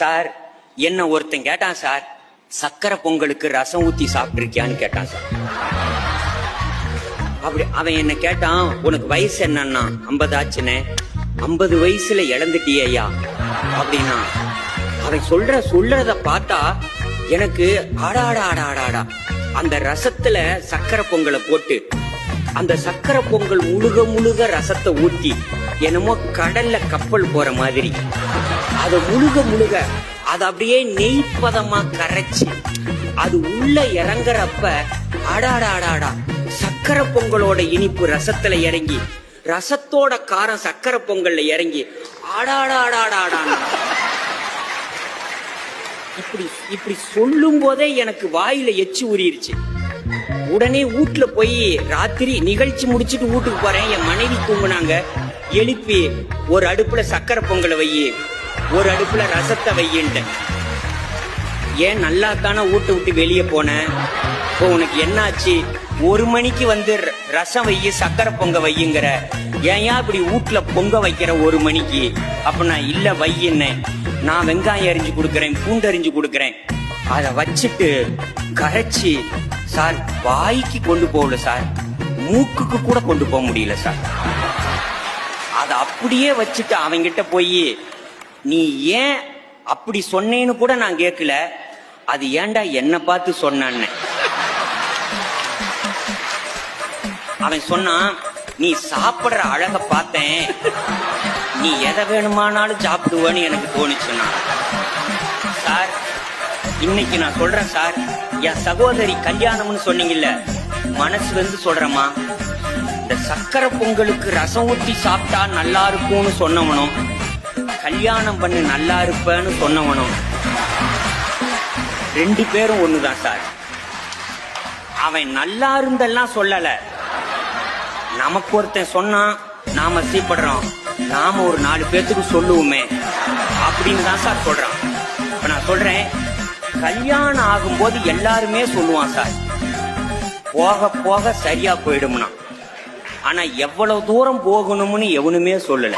Sir என்ன ஒருத்தன் கேட்டான் சார், சக்கரை பொங்கலுக்கு ரசம் ஊத்தி சாப்பிட்டுருக்கியான்னு கேட்டான் சார். அப்படி அவன் என்ன கேட்டான், உனக்கு வயசு என்னன்னா 50 ஆச்சுன்னு. 50 வயசுல இழந்துட்டியா அப்படின்னா. அவன் சொல்றத பார்த்தா எனக்கு ஆடாடா அந்த ரசத்துல சக்கரை பொங்கலை போட்டு அந்த சக்கரை பொங்கல் முழுக ரசத்தை ஊத்தி என்னமோ கடல்ல கப்பல் போற மாதிரி அது முழுக அது அப்படியே நெய்ப்பதமா கரைச்சி அது உள்ள இறங்குறப்ப ஆடாடா சக்கரை பொங்கலோட இனிப்பு ரசத்துல இறங்கி ரசத்தோட காரம் சக்கரை பொங்கல்ல இறங்கி ஆடாடாடாடாடா. இப்படி சொல்லும் போதே எனக்கு வாயில எச்சி ஊறிடுச்சு. உடனே வீட்டுல போய் ராத்திரி நிகழ்ச்சி முடிச்சிட்டு வீட்டுக்கு போறேன். என் மனைவி தூங்குனாங்க. எழுப்பி ஒரு அடுப்புல சக்கரை பொங்கலை வையி, ஒரு அடுப்புல ரசத்தை வையின்ட்டேன். ஏன் நல்லா தானே வீட்டை விட்டு வெளியே போனேன், இப்போ உனக்கு என்னாச்சு? 1 மணிக்கு வந்து ரசம் வையி சக்கரை பொங்க வையுங்கிற, ஏன் இப்படி வீட்டுல பொங்க வைக்கிற 1 மணிக்கு? அப்ப நான் இல்ல வையின்னு, நான் வெங்காயம் அரிஞ்சு கொடுக்கறேன், பூண்டு அரிஞ்சு கொடுக்கறேன். அதை வச்சுட்டு கரைச்சி சார் வாய்க்கு கொண்டு போகல சார், மூக்குக்கு கூட கொண்டு போக முடியல சார். அதை அப்படியே வச்சுட்டு அவங்கிட்ட போய் நீ ஏன் அப்படி சொன்னேன்னு கூட நான் கேட்கல, அது ஏன்டா என்ன பார்த்து சொன்னான்னு. அவன் சொன்னான், நீ சாப்பிடுற அழக பார்த்தேன், நீ எதை வேணுமானாலும் சாப்பிடுவேன்னு எனக்கு தோணுச்சுன்னா. சார் இன்னைக்கு நான் சொல்றேன் சார், என் சகோதரி கல்யாணம்னு சொன்னீங்கல்ல, மனசு வந்து சொல்றேம்மா, இந்த சக்கரை பொங்கலுக்கு ரசம் ஊத்தி சாப்பிட்டா நல்லா இருக்கும்னு சொன்னவனும், கல்யாணம் பண்ணி நல்லா இருப்பேன்னு சொன்னவனும் 2 பேரும் ஒண்ணுதான் சார். அவன் நல்லா இருந்தெல்லாம் சொல்லல, நமக்கு ஒருத்தன் சொன்னா நாம சீப்படுறோம், நாம ஒரு 4 பேத்துக்கு சொல்லுவோமே அப்படின்னு தான் சார் சொல்றான். இப்ப நான் சொல்றேன், கல்யாணம் ஆகும்போது எல்லாருமே சொல்லுவான் சார், போக போக சரியா போயிடும்னா. ஆனா எவ்வளவு தூரம் போகணும்னு எவனுமே சொல்லல.